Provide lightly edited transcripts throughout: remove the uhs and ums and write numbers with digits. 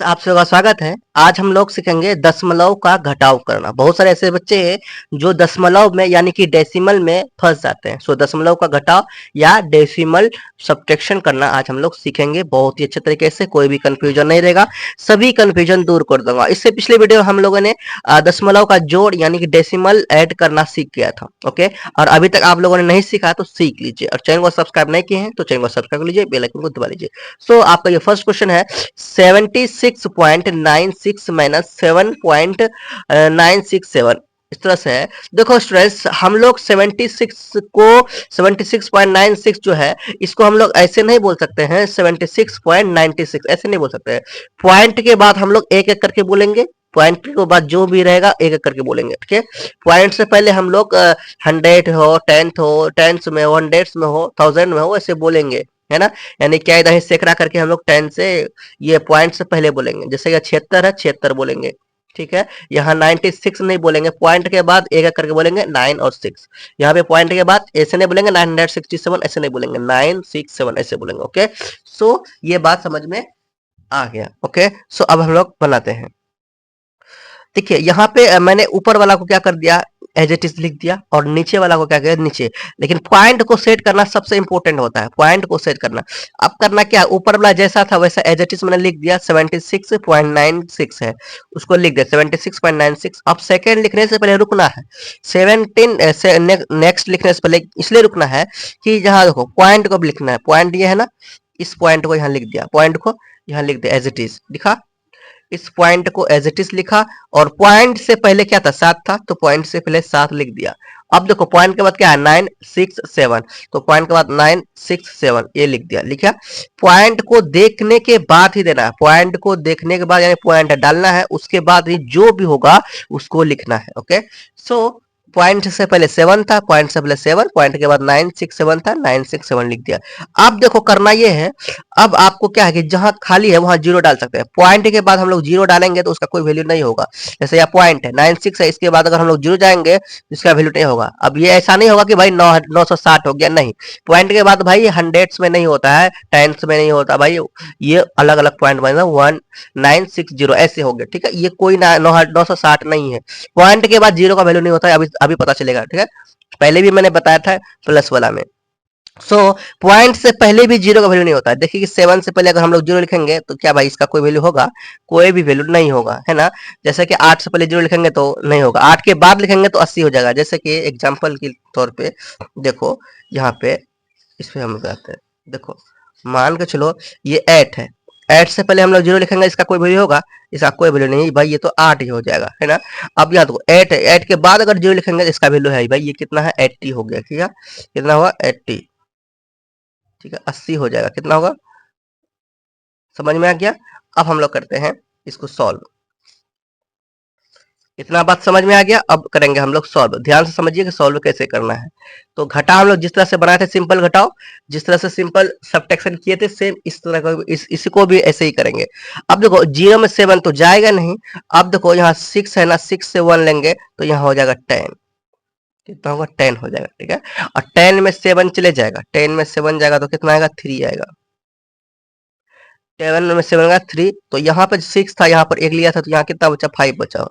आप सबका स्वागत है। आज हम लोग सीखेंगे दशमलव का घटाव करना। बहुत सारे ऐसे बच्चे हैं जो दशमलव में यानी कि डेसिमल में फंस जाते हैं। सो दशमलव का घटाव या डेसिमल सब्ट्रैक्शन करना आज हम लोग सीखेंगे बहुत ही अच्छे तरीके से। कोई भी कंफ्यूजन नहीं रहेगा, सभी कंफ्यूजन दूर कर दूंगा। इससे पिछले वीडियो हम लोगों ने दशमलव का जोड़ यानी कि डेसिमल ऐड करना सीख गया था। ओके, और अभी तक आप लोगों ने नहीं सीखा तो सीख लीजिए, और चैनल को सब्सक्राइब नहीं किए हैं तो चैनल को सब्सक्राइब कर लीजिए, बेल आइकन को दबा लीजिए। सो आपका ये फर्स्ट क्वेश्चन है 76.96 माइनस 7.967। इस तरह से है। देखो स्टूडेंट्स, हम लोग 76 को 76.96 जो है इसको हम लोग ऐसे नहीं बोल सकते हैं। 76.96 ऐसे नहीं बोल सकते हैं। पॉइंट के बाद हम लोग एक एक करके बोलेंगे। पॉइंट के बाद जो भी रहेगा एक एक करके बोलेंगे, ठीक है। पॉइंट से पहले हम लोग 100 हो, टेंथ में हो, हंड्रेड्स में हो, थाउजेंड में हो, ऐसे बोलेंगे, है ना। यानी क्या इधर सैकड़ा करके हम लोग 10 से ये पॉइंट से पहले बोलेंगे। जैसे कि 76 है, 76 बोलेंगे, ठीक है। यहाँ 96 नहीं बोलेंगे, पॉइंट के बाद एक एक करके बोलेंगे 9 और 6। यहाँ पे पॉइंट के बाद ऐसे नहीं बोलेंगे 967, ऐसे नहीं बोलेंगे 967 ऐसे बोलेंगे। ओके, सो ये बात समझ में आ गया। ओके, सो अब हम लोग बनाते हैं। देखिए यहाँ पे मैंने ऊपर वाला को क्या कर दिया, एज इट इज लिख दिया, और नीचे वाला को क्या किया, नीचे। लेकिन पॉइंट को सेट करना सबसे इंपॉर्टेंट होता है, पॉइंट को सेट करना। अब करना क्या, ऊपर वाला जैसा था वैसा एज इट इज मैंने लिख दिया। 76.96 है, उसको लिख दिया 76.96। अब सेकेंड लिखने से पहले रुकना है। 17 से नेक्स्ट लिखने से पहले इसलिए रुकना है कि जहाँ देखो पॉइंट को भी लिखना है। पॉइंट ये है ना, इस पॉइंट को यहाँ लिख दिया, पॉइंट को यहाँ लिख दिया एज इट इज, लिखा। इस पॉइंट को एज इट इज लिखा, और पॉइंट से पहले क्या था, 7 था, तो पॉइंट से पहले 7 लिख दिया। अब देखो पॉइंट के बाद क्या है, 967, तो पॉइंट के बाद 967 ये लिख दिया, लिखा। पॉइंट को देखने के बाद ही देना है, पॉइंट को देखने के बाद यानी पॉइंट डालना है, उसके बाद ही जो भी होगा उसको लिखना है। ओके, सो पॉइंट से पहले 7 था, पॉइंट से पहले 7, पॉइंट के बाद 967 था, 967 लिख दिया। अब देखो करना ये है, अब आपको क्या है कि जहां खाली है वहां जीरो डाल सकते हैं। पॉइंट के बाद हम लोग जीरो डालेंगे तो उसका कोई वैल्यू नहीं होगा। जैसे यहाँ पॉइंट है 96 है, इसके बाद अगर हम लोग जीरो जाएंगे तो इसका वैल्यू नहीं होगा। अब ये ऐसा नहीं होगा कि भाई 960 हो गया, नहीं। पॉइंट के बाद भाई हंड्रेड्स में नहीं होता है, टेंस में नहीं होता भाई, ये अलग अलग पॉइंट बना 1960 ऐसे हो गया, ठीक है। ये कोई 960 नहीं है। पॉइंट के बाद जीरो का वैल्यू नहीं होता है, अभी अभी पता चलेगा, ठीक है। पहले भी मैंने बताया था प्लस वाला में। सो पॉइंट से पहले भी जीरो का वैल्यू नहीं होता है। देखिए कि 7 से पहले अगर हम लोग जीरो लिखेंगे तो क्या भाई इसका कोई वैल्यू होगा, कोई भी वैल्यू नहीं होगा, है ना। जैसे कि 8 से पहले जीरो लिखेंगे तो नहीं होगा, 8 के बाद लिखेंगे तो 80 हो जाएगा। जैसे कि एग्जांपल के तौर पे देखो यहाँ पे, इस पे हम बताते हैं। देखो मान के चलो ये 8 है, 8 से पहले हम लोग जीरो लिखेंगे, इसका कोई वैल्यू होगा, इसका कोई वैल्यू नहीं भाई, ये तो 8 ही हो जाएगा, है ना। अब यहाँ देखो 8 है, 8 के बाद अगर जीरो लिखेंगे तो इसका वैल्यू है भाई, ये कितना है 80 हो गया, ठीक है। कितना हुआ 80, ठीक है। 80 हो जाएगा, कितना होगा, समझ में आ गया। अब हम लोग करते हैं इसको सॉल्व। इतना बात समझ में आ गया, अब करेंगे हम लोग सॉल्व। ध्यान से समझिए कि सॉल्व कैसे करना है। तो घटा हम लोग जिस तरह से बनाए थे सिंपल घटाओ, जिस तरह से सिंपल सब्ट्रैक्शन किए थे, सेम इस तरह का इसको भी ऐसे ही करेंगे। अब देखो 0 में 7 तो जाएगा नहीं। अब देखो यहाँ 6 है ना, 6 से 1 लेंगे तो यहाँ हो जाएगा 10, कितना होगा 10 हो जाएगा, ठीक है। और 10 में 7 चले जाएगा, 10 में 7 जाएगा तो कितना आएगा 3 आएगा। 7 में 7 का 3, तो यहाँ पर 6 था, यहाँ पर 1 लिया था, तो यहाँ कितना बचा 5 बचा।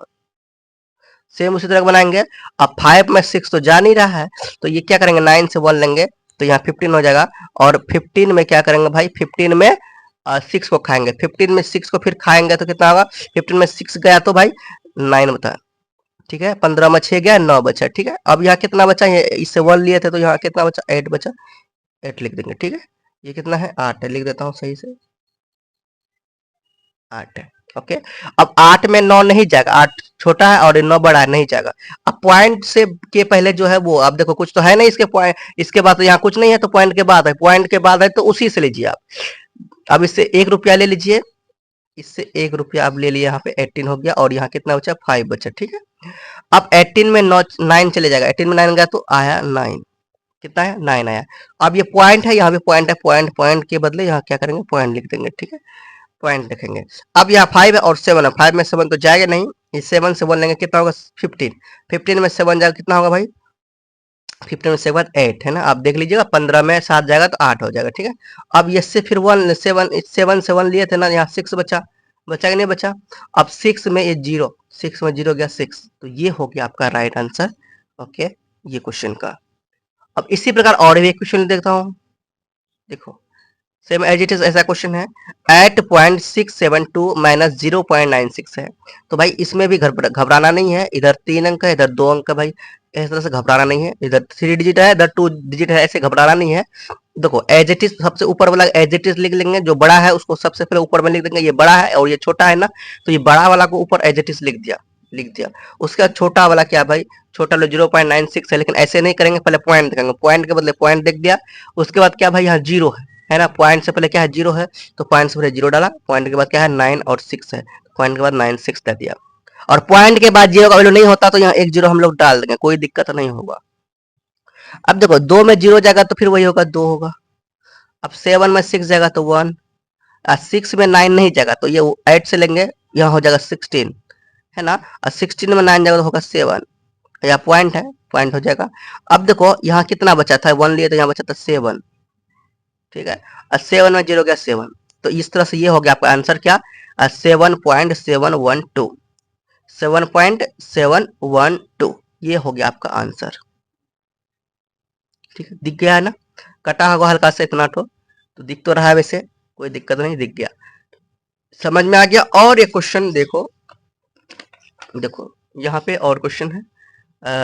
सेम उसी तरह बनाएंगे। अब 5 में 6 तो जा नहीं रहा है, तो ये क्या करेंगे 9 से 1 लेंगे तो यहाँ 15 हो जाएगा। और 15 में क्या करेंगे भाई, 15 में 6 को खाएंगे, 15 में 6 को फिर खाएंगे तो कितना होगा, 15 में 6 गया तो भाई 9 बता, ठीक है। 15 में 6 गया 9 बचा, ठीक है। अब यहाँ कितना बचा, ये इससे 1 लिए थे तो यहाँ कितना बचा 8 बचा, 8 लिख देंगे, ठीक है। ये कितना है 8 है, लिख देता हूँ सही से 8 है। ओके, अब 8 में 9 नहीं जाएगा, 8 छोटा है और 9 बड़ा है, नहीं जाएगा। अब पॉइंट से के पहले जो है वो, अब देखो कुछ तो है नहीं इसके पॉइंट, इसके बाद तो यहाँ कुछ नहीं है, तो पॉइंट के बाद है, पॉइंट के बाद है तो उसी से लीजिए आप। अब इससे 1 रुपया ले लीजिए, इससे 1 रुपया आप ले लिए, यहाँ पे 18 हो गया, और यहाँ कितना बचा 5 बचा, ठीक है। अब 18 में 9 चले जाएगा, 18 में 9 गया तो आया 9, कितना है 9 आया। अब ये पॉइंट है, यहाँ पे पॉइंट है, पॉइंट के बदले यहाँ क्या करेंगे पॉइंट लिख देंगे, ठीक है। पॉइंट लिखेंगे। अब यहाँ 5 है और 7 है, 5 में 7 तो जाएगा नहीं, इस 7 से 1 लेंगे कितना होगा 15, 15 में 7 जाएगा कितना होगा भाई, 15 में 7 8 है ना। आप देख लीजिएगा, 15 में 7 जाएगा तो 8 हो जाएगा, ठीक है। अब इससे फिर 1 7 7 से 1 लिए थे ना, यहाँ 6 बचा, बचा कि नहीं बचा? अब 6 में ये 0, 6 में 0 गया 6, तो ये हो गया आपका राइट आंसर। ओके, ये क्वेश्चन का। अब इसी प्रकार और भी एक क्वेश्चन देखता हूँ। देखो सेम एज इट इज ऐसा क्वेश्चन है, एट पॉइंट 672 माइनस 0.96 है। तो भाई इसमें भी घबराना नहीं है, इधर 3 अंक है, इधर 2 अंक है भाई, इस तरह से घबराना नहीं है, इधर 3 डिजिट है, इधर 2 डिजिट है, ऐसे घबराना नहीं है। देखो एज इट इज सबसे ऊपर वाला एज इट इज लिख लेंगे, जो बड़ा है उसको सबसे पहले ऊपर में लिख देंगे, ये बड़ा है और ये छोटा है ना, तो ये बड़ा वाला को ऊपर एज इट इज लिख दिया। उसके बाद छोटा वाला क्या भाई, छोटा लो 0.96 है, लेकिन ऐसे नहीं करेंगे, पहले पॉइंट देखेंगे, पॉइंट के बदले पॉइंट देख दिया। उसके बाद क्या भाई, यहाँ 0 है ना, पॉइंट से पहले क्या है 0 है, तो पॉइंट से पहले 0 डाला, पॉइंट के बाद क्या है 9 और 6 है, पॉइंट के बाद 9 6 दे दिया। और पॉइंट के बाद 0 का वैल्यू नहीं होता तो यहाँ 1 0 हम लोग डाल देंगे, कोई दिक्कत नहीं होगा। अब देखो 2 में 0 जाएगा तो फिर वही होगा 2 होगा। अब 7 में 6 जाएगा तो 1, 6 में 9 नहीं जाएगा तो ये 8 से लेंगे, यहाँ हो जाएगा 16 है ना, और 16 में 9 जाएगा तो होगा 7, या पॉइंट है, पॉइंट हो जाएगा। अब देखो यहाँ कितना बचा था, 1 लिए तो यहाँ बचा था 7, ठीक है, और 7 में 0 गया 7, तो इस तरह से ये हो गया आपका आंसर क्या, 7.712, 7.712, ये हो गया आपका आंसर। ठीक है, दिख गया है ना, कटा होगा हल्का से इतना तो दिख तो रहा है, वैसे कोई दिक्कत नहीं, दिख गया, समझ में आ गया। और ये क्वेश्चन देखो, देखो यहाँ पे और क्वेश्चन है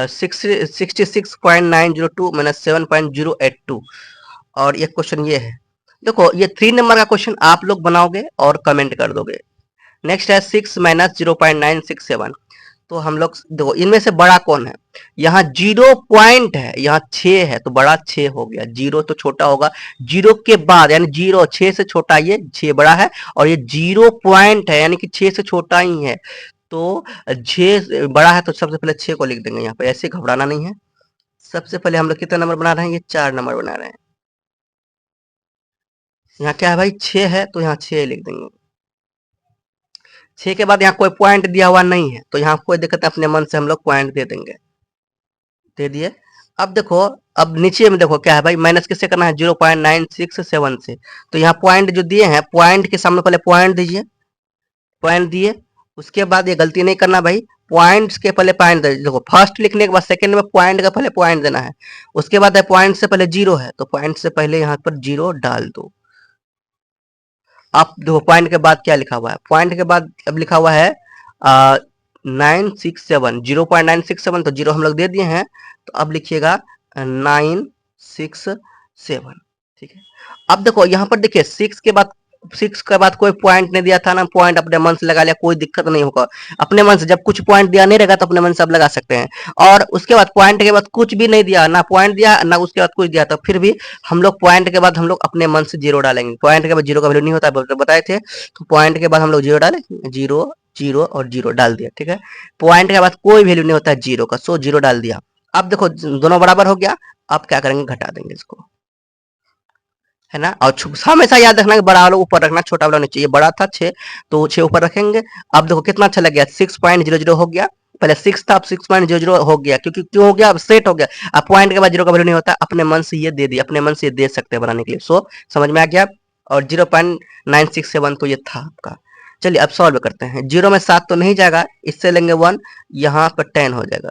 66.902 माइनस 7.082, और ये क्वेश्चन ये है। देखो ये 3 नंबर का क्वेश्चन आप लोग बनाओगे और कमेंट कर दोगे। नेक्स्ट है 6 माइनस 0.967, तो हम लोग देखो इनमें से बड़ा कौन है, यहाँ 0 पॉइंट है, यहाँ 6 है, तो बड़ा 6 हो गया, 0 तो छोटा होगा, 0 के बाद यानी 0 6 से छोटा, ये 6 बड़ा है, और ये 0 पॉइंट है यानी कि 6 से छोटा ही है, तो 6 बड़ा है तो सबसे पहले 6 को लिख देंगे यहाँ पे, ऐसे घबराना नहीं है। सबसे पहले हम लोग कितना नंबर बना रहे हैं, ये 4 नंबर बना रहे हैं। यहाँ क्या है भाई 6 है, तो यहाँ 6 लिख देंगे। 6 के बाद यहाँ कोई पॉइंट दिया हुआ नहीं है, तो यहाँ कोई दिक्कत है, अपने मन से हम लोग पॉइंट दे देंगे, दे दिए। अब देखो, अब नीचे में देखो क्या है भाई, माइनस किससे करना है, 0.967 से, तो यहाँ पॉइंट जो दिए हैं, पॉइंट के सामने पहले पॉइंट दीजिए, पॉइंट दिए, उसके बाद ये गलती नहीं करना भाई, पॉइंट्स के पहले पॉइंट देखो, फर्स्ट लिखने के बाद सेकंड में पॉइंट का पहले पॉइंट देना है, उसके बाद है पॉइंट से पहले 0 है, तो पॉइंट से पहले यहाँ पर 0 डाल दो। अब देखो पॉइंट के बाद क्या लिखा हुआ है, पॉइंट के बाद अब लिखा हुआ है 967, 0.967, तो 0 हम लोग दे दिए हैं, तो अब लिखिएगा 967, ठीक है। अब देखो यहाँ पर देखिए 6 के बाद कोई पॉइंट नहीं दिया था ना, पॉइंट अपने मन से लगा लिया, कोई दिक्कत नहीं होगा, अपने मन से, जब कुछ पॉइंट दिया नहीं रहेगा तो अपने मन से आप लगा सकते हैं। और उसके बाद पॉइंट के बाद कुछ भी नहीं दिया, ना पॉइंट दिया ना उसके बाद कुछ दिया, तो फिर भी हम लोग पॉइंट के बाद हम लोग अपने मन से 0 डालेंगे, पॉइंट के बाद 0 का वैल्यू नहीं होता, बताए थे, तो पॉइंट के बाद हम लोग 0 डाले, 0 0 और 0 डाल दिया, ठीक है। पॉइंट के बाद कोई वैल्यू नहीं होता है 0 का, सो 0 डाल दिया। अब देखो दोनों बराबर हो गया, अब क्या करेंगे, घटा देंगे इसको, है ना। और हमेशा याद रखना कि बड़ा वाला ऊपर रखना, छोटा वाला नीचे, ये बड़ा था 6, तो 6 ऊपर रखेंगे। अब देखो कितना अच्छा लग गया, 6.00 हो गया, पहले 6 था, अब 6.00 हो गया, क्योंकि क्यों हो गया, अब सेट हो गया। अब पॉइंट के बाद 0 का वैल्यू नहीं होता, अपने मन से ये दे दिया, अपने मन से ये दे सकते हैं बनाने के लिए, सो समझ में आ गया। और 0.967 तो ये था आपका। चलिए अब सॉल्व करते हैं, 0 में 7 तो नहीं जाएगा, इससे लेंगे 1, यहाँ पर 10 हो जाएगा।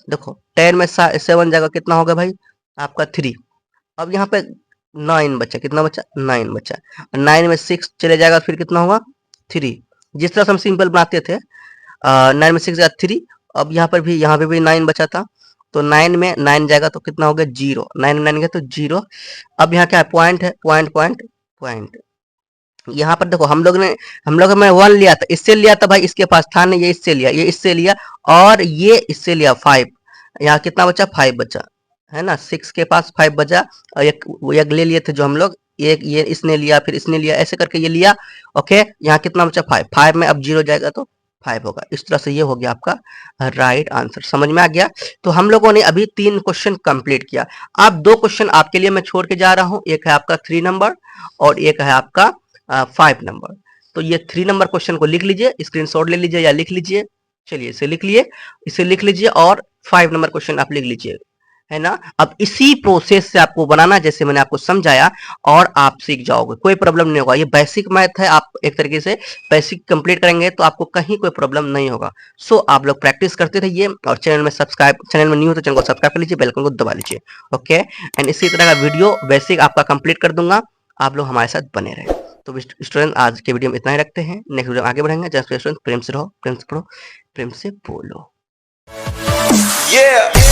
देखो 10 में 7 जाएगा, कितना होगा भाई आपका 3। अब यहाँ पे 9 बचा, कितना बचा 9 बचा, 9 में 6 चले जाएगा, फिर कितना होगा 3, जिस तरह से हम सिंपल बनाते थे, 9 में 6 जाएगा 3। अब यहाँ पे भी 9 बचा था, तो 9 में 9 जाएगा तो कितना हो गया 0, 9 में 9 गया तो 0। अब यहाँ क्या है, पॉइंट है, पॉइंट पॉइंट पॉइंट, यहाँ पर देखो हम लोग में 1 लिया था, इससे लिया था भाई, इसके पास था नहीं, ये इससे लिया, ये इससे लिया, और ये इससे लिया 5, यहाँ कितना बचा 5 बचा, है ना, 6 के पास 5 बचा, और एक ले लिए थे जो हम लोग, एक ये इसने लिया, फिर इसने लिया, ऐसे करके ये लिया। ओके, यहाँ कितना बचा 5, 5 में अब 0 जाएगा तो 5 होगा। इस तरह से ये हो गया आपका राइट आंसर, समझ में आ गया। तो हम लोगों ने अभी 3 क्वेश्चन कंप्लीट किया। अब 2 क्वेश्चन आपके लिए मैं छोड़ के जा रहा हूँ, एक है आपका 3 नंबर और एक है आपका 5 नंबर। तो ये 3 नंबर क्वेश्चन को लिख लीजिए, स्क्रीनशॉट ले लीजिए या लिख लीजिए, चलिए इसे लिख लीजिए और 5 नंबर क्वेश्चन आप लिख लीजिए। है ना। अब इसी प्रोसेस से आपको बनाना, जैसे मैंने आपको समझाया, और आप सीख जाओगे, कोई प्रॉब्लम नहीं होगा। ये बेसिक मैथ है, आप एक तरीके से बेसिक कंप्लीट करेंगे तो आपको कहीं कोई प्रॉब्लम नहीं होगा। सो आप लोग प्रैक्टिस करते रहिए, और चैनल में न्यू हो तो चैनल को सब्सक्राइब कर लीजिए, बेल आइकन को दबा लीजिए। ओके, एंड इसी तरह का वीडियो बेसिक आपका कंप्लीट कर दूंगा, आप लोग हमारे साथ बने रहे। तो स्टूडेंट, आज के वीडियो में इतना ही रखते हैं, नेक्स्ट वीडियो आगे बढ़ेंगे। जस्ट स्टूडेंट, प्रेम से रहो, प्रेम से पढ़ो, प्रेम से बोलो। Yeah.